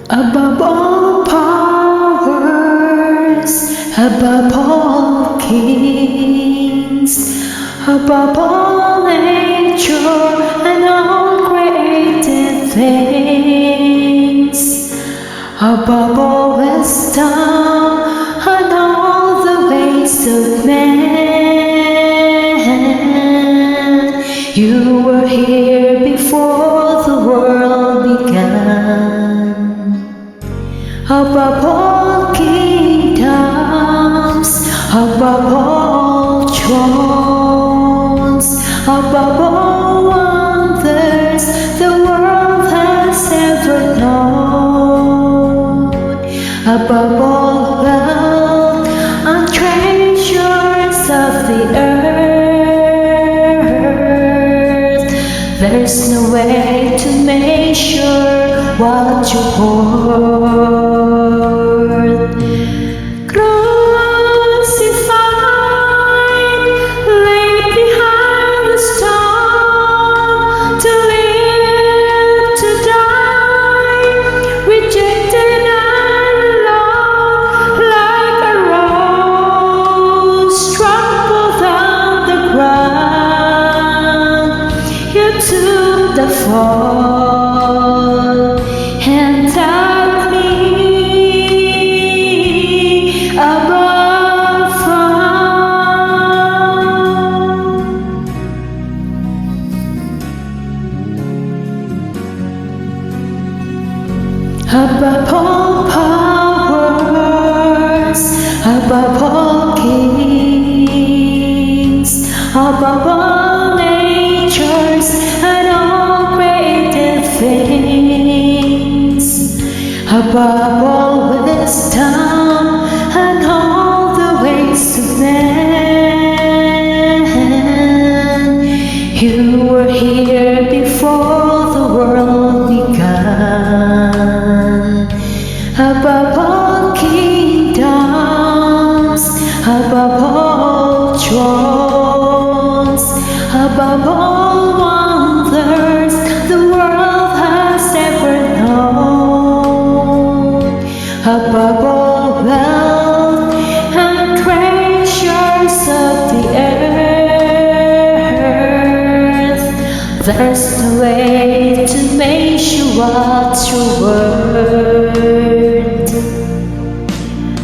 Above all powers, above all kings, above all nature and all created things, above all wisdom and all the ways of man. You were here before the world began. Above all kingdoms, above all thrones, above all wonders the world has ever known, above all wealth and treasures of the earth, there's no way to measure what you hold. Crucified, laid behind the stone, to live, to die, rejected and alone, like a rose trampled on the ground. You took the fall and taught me above all. Above all powers, above all kings, above all natures and all created things, above all wisdom and all the ways of man. You were here before the world began. Above all kingdoms, above all thrones, above all wonders the world has ever known, above all wealth and treasures of the earth, there's no way to measure what you're worth.